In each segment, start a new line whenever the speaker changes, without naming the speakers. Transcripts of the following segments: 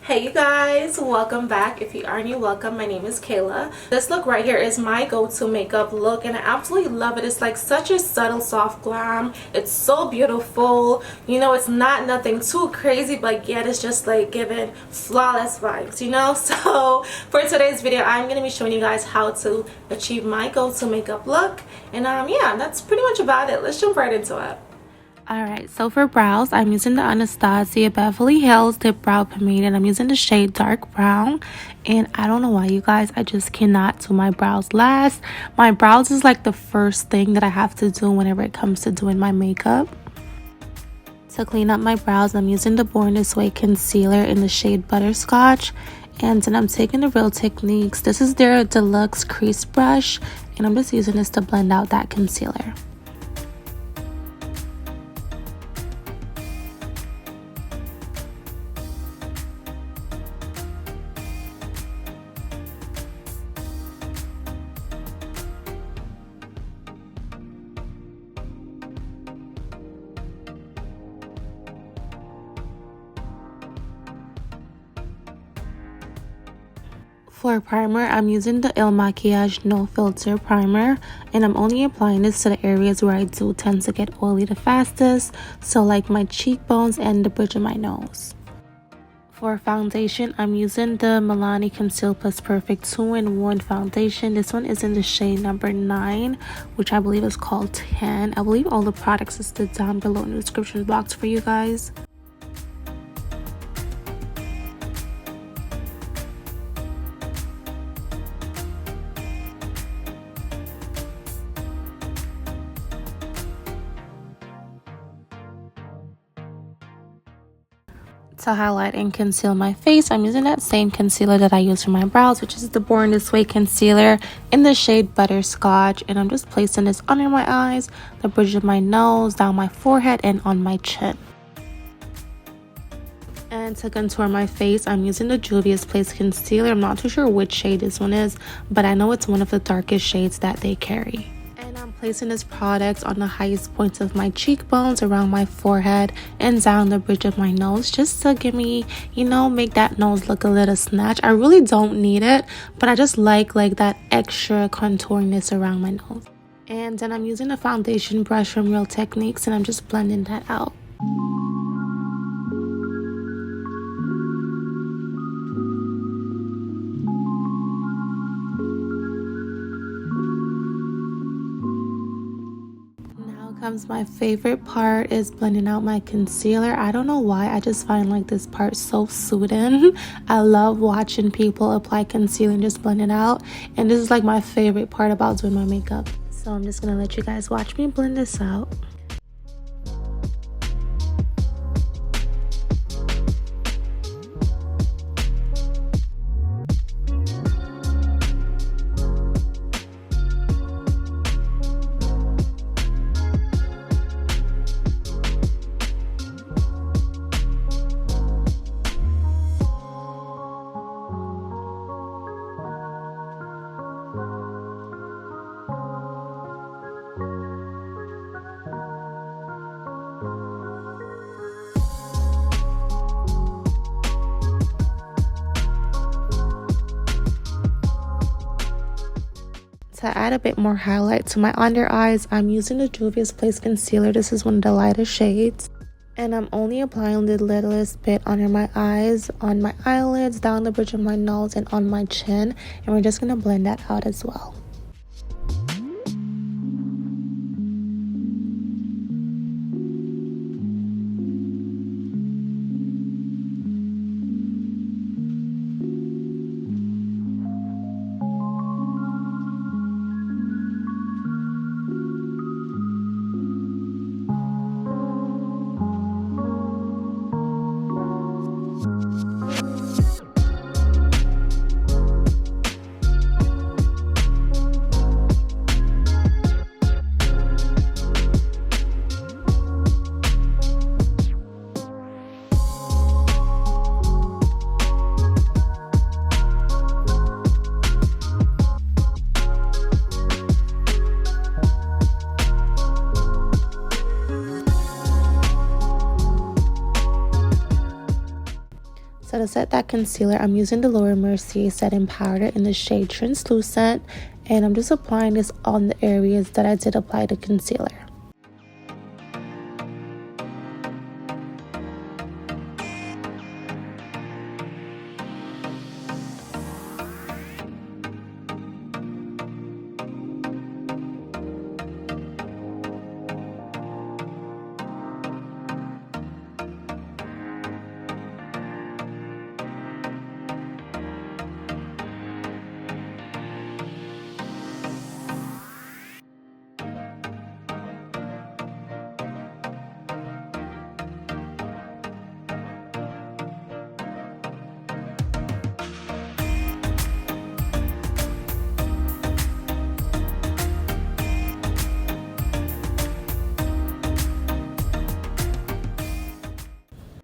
Hey you guys, welcome back. If you are new, welcome. My name is Kayla. This look right here is my go-to makeup look and I absolutely love it. It's like such a subtle soft glam. It's so beautiful. You know, it's not nothing too crazy, but yet it's just like giving flawless vibes, you know. So for today's video, I'm going to be showing you guys how to achieve my go-to makeup look. And yeah, that's pretty much about it. Let's jump right into it.
Alright, so for brows, I'm using the Anastasia Beverly Hills Dip Brow Pomade and I'm using the shade Dark Brown. And I don't know why, you guys, I just cannot do my brows last. My brows is like the first thing that I have to do whenever it comes to doing my makeup. To clean up my brows, I'm using the Born This Way concealer in the shade Butterscotch. And then I'm taking the Real Techniques. This is their deluxe crease brush and I'm just using this to blend out that concealer. For primer, I'm using the Il Makiage No Filter primer and I'm only applying this to the areas where I do tend to get oily the fastest, so like my cheekbones and the bridge of my nose. For foundation, I'm using the Milani Conceal Plus Perfect 2-in-1 foundation. This one is in the shade number 9, which I believe is called Tan. I believe all the products is listed down below in the description box for you guys. To highlight and conceal my face, I'm using that same concealer that I use for my brows, which is the Born This Way concealer in the shade Butterscotch. And I'm just placing this under my eyes, the bridge of my nose, down my forehead, and on my chin. And to contour my face, I'm using the Juvias Place concealer. I'm not too sure which shade this one is, but I know it's one of the darkest shades that they carry. I'm placing this product on the highest points of my cheekbones, around my forehead, and down the bridge of my nose, just to give me, you know, make that nose look a little snatched. I really don't need it, but I just like that extra contouriness around my nose. And then I'm using a foundation brush from Real Techniques and I'm just blending that out. Comes my favorite part is blending out my concealer. I don't know why, I just find like this part so soothing. I love watching people apply concealer and just blend it out, and this is like my favorite part about doing my makeup. So I'm just gonna let you guys watch me blend this out. To add a bit more highlight to my under eyes, I'm using the Juvia's Place concealer. This is one of the lighter shades. And I'm only applying the littlest bit under my eyes, on my eyelids, down the bridge of my nose, and on my chin. And we're just going to blend that out as well. to set that concealer, I'm using the Laura Mercier setting powder in the shade Translucent, and I'm just applying this on the areas that I did apply the concealer.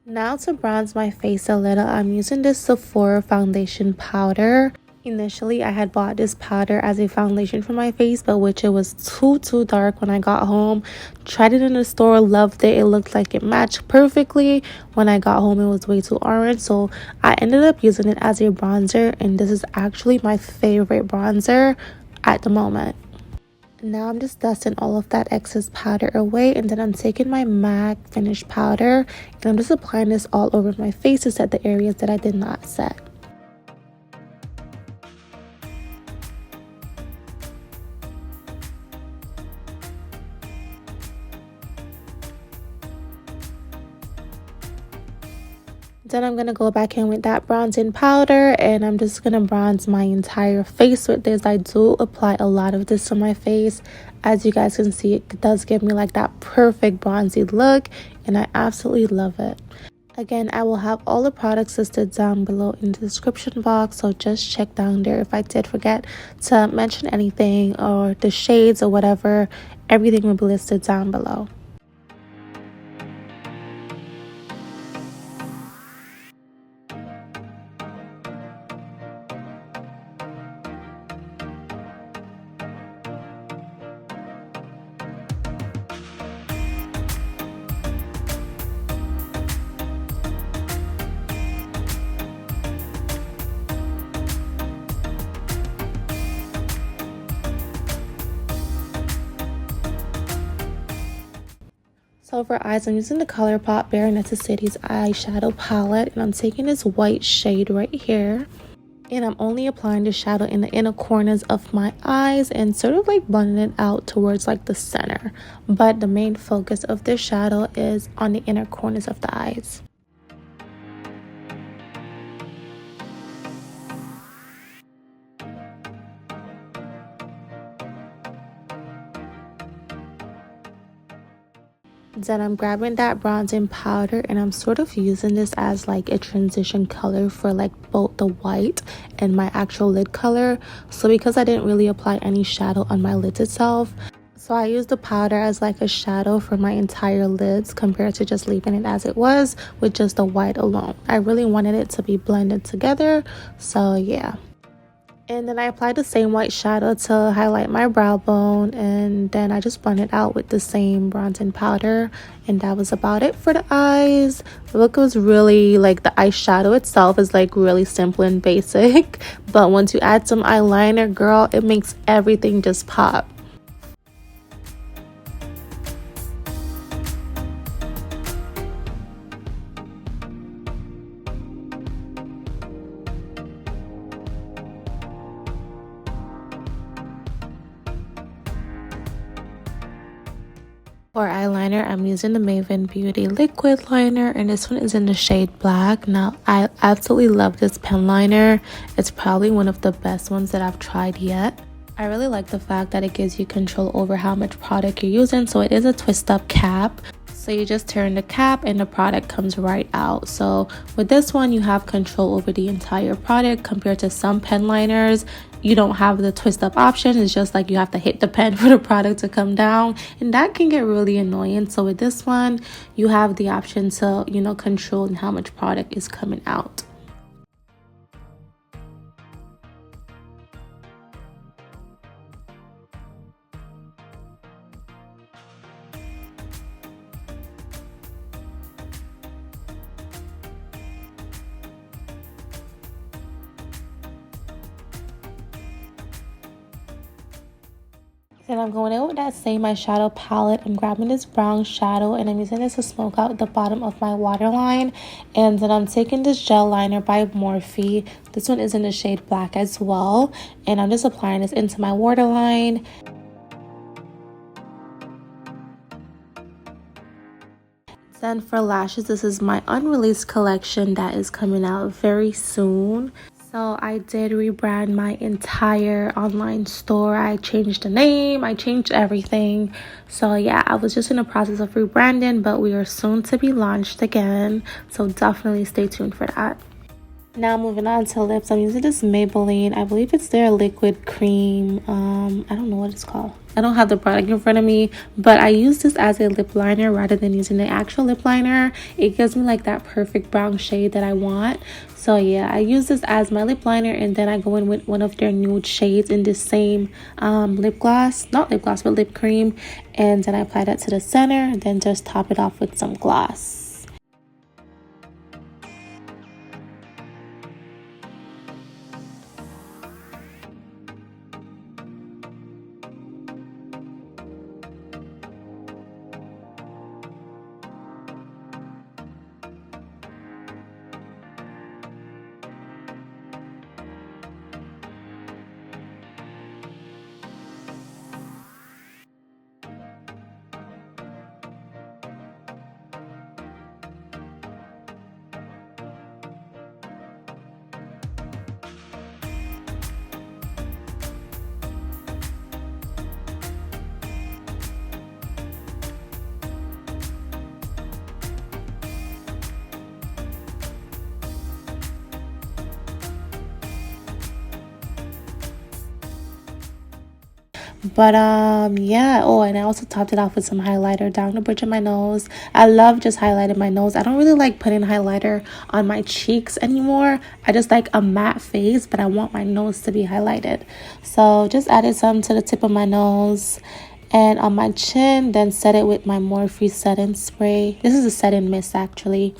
Now to bronze my face a little, I'm using this Sephora foundation powder. Initially, I had bought this powder as a foundation for my face, but which it was too dark when I got home. Tried it in the store, loved it. It looked like it matched perfectly. When I got home, it was way too orange, so I ended up using it as a bronzer, and this is actually my favorite bronzer at the moment. Now I'm just dusting all of that excess powder away, and then I'm taking my MAC finish powder and I'm just applying this all over my face to set the areas that I did not set. Then I'm going to go back in with that bronzing powder, and I'm just going to bronze my entire face with this. I do apply a lot of this to my face. As you guys can see, it does give me like that perfect bronzy look, and I absolutely love it. Again, I will have all the products listed down below in the description box, so just check down there. If I did forget to mention anything or the shades or whatever, everything will be listed down below. So for eyes, I'm using the ColourPop Bare Necessities eyeshadow palette, and I'm taking this white shade right here, and I'm only applying the shadow in the inner corners of my eyes and sort of like blending it out towards like the center, but the main focus of this shadow is on the inner corners of the eyes. Then I'm grabbing that bronzing powder, and I'm sort of using this as like a transition color for like both the white and my actual lid color. So because I didn't really apply any shadow on my lids itself, so I used the powder as like a shadow for my entire lids compared to just leaving it as it was with just the white alone. I really wanted it to be blended together, so yeah. And then I applied the same white shadow to highlight my brow bone, and then I just blended out with the same bronzing powder, and that was about it for the eyes. The look was really like, the eyeshadow itself is like really simple and basic, but once you add some eyeliner, girl, it makes everything just pop. For eyeliner, I'm using the Maven Beauty Liquid Liner, and this one is in the shade Black. Now, I absolutely love this pen liner. It's probably one of the best ones that I've tried yet. I really like the fact that it gives you control over how much product you're using. So it is a twist up cap. So you just turn the cap and the product comes right out. So with this one, you have control over the entire product compared to some pen liners. You don't have the twist up option. It's just like you have to hit the pen for the product to come down, and that can get really annoying. So with this one, you have the option to, control how much product is coming out. Then I'm going in with that same eyeshadow palette. I'm grabbing this brown shadow and I'm using this to smoke out the bottom of my waterline. And then I'm taking this gel liner by Morphe. This one is in the shade black as well. And I'm just applying this into my waterline. Then for lashes, this is my unreleased collection that is coming out very soon. So I did rebrand my entire online store. I changed the name, I changed everything. So yeah, I was just in the process of rebranding, but we are soon to be launched again. So definitely stay tuned for that. Now moving on to lips, I'm using this Maybelline. I believe it's their liquid cream. I don't know what it's called. I don't have the product in front of me, but I use this as a lip liner rather than using the actual lip liner. It gives me like that perfect brown shade that I want. So yeah, I use this as my lip liner, and then I go in with one of their nude shades in this same lip gloss, not lip gloss, but lip cream, and then I apply that to the center, and then just top it off with some gloss. But yeah, oh, and I also topped it off with some highlighter down the bridge of my nose. I love just highlighting my nose. I don't really like putting highlighter on my cheeks anymore. I just like a matte face, but I want my nose to be highlighted. So just added some to the tip of my nose and on my chin, then set it with my Morphe setting spray. This is a setting mist actually.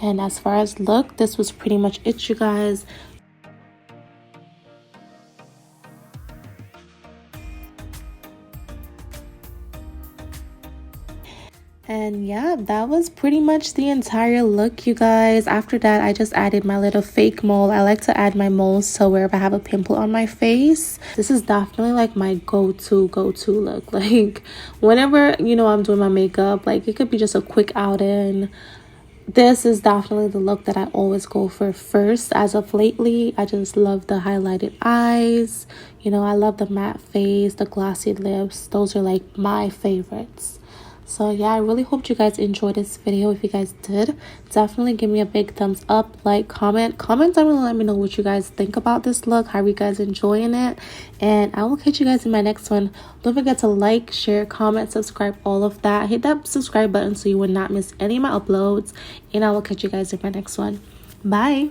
And as far as look, this was pretty much it, you guys. And yeah, that was pretty much the entire look, you guys. After that, I just added my little fake mole. I like to add my moles so wherever I have a pimple on my face. This is definitely like my go-to look. Like whenever, you know, I'm doing my makeup, like it could be just a quick outing. This is definitely the look that I always go for first. As of lately, I just love the highlighted eyes. You know, I love the matte face, the glossy lips. Those are like my favorites. So yeah, I really hope you guys enjoyed this video. If you guys did, definitely give me a big thumbs up, like, comment down below, let me know what you guys think about this look. How are you guys enjoying it? And I will catch you guys in my next one. Don't forget to like, share, comment, subscribe, all of that. Hit that subscribe button so you will not miss any of my uploads, and I will catch you guys in my next one. Bye.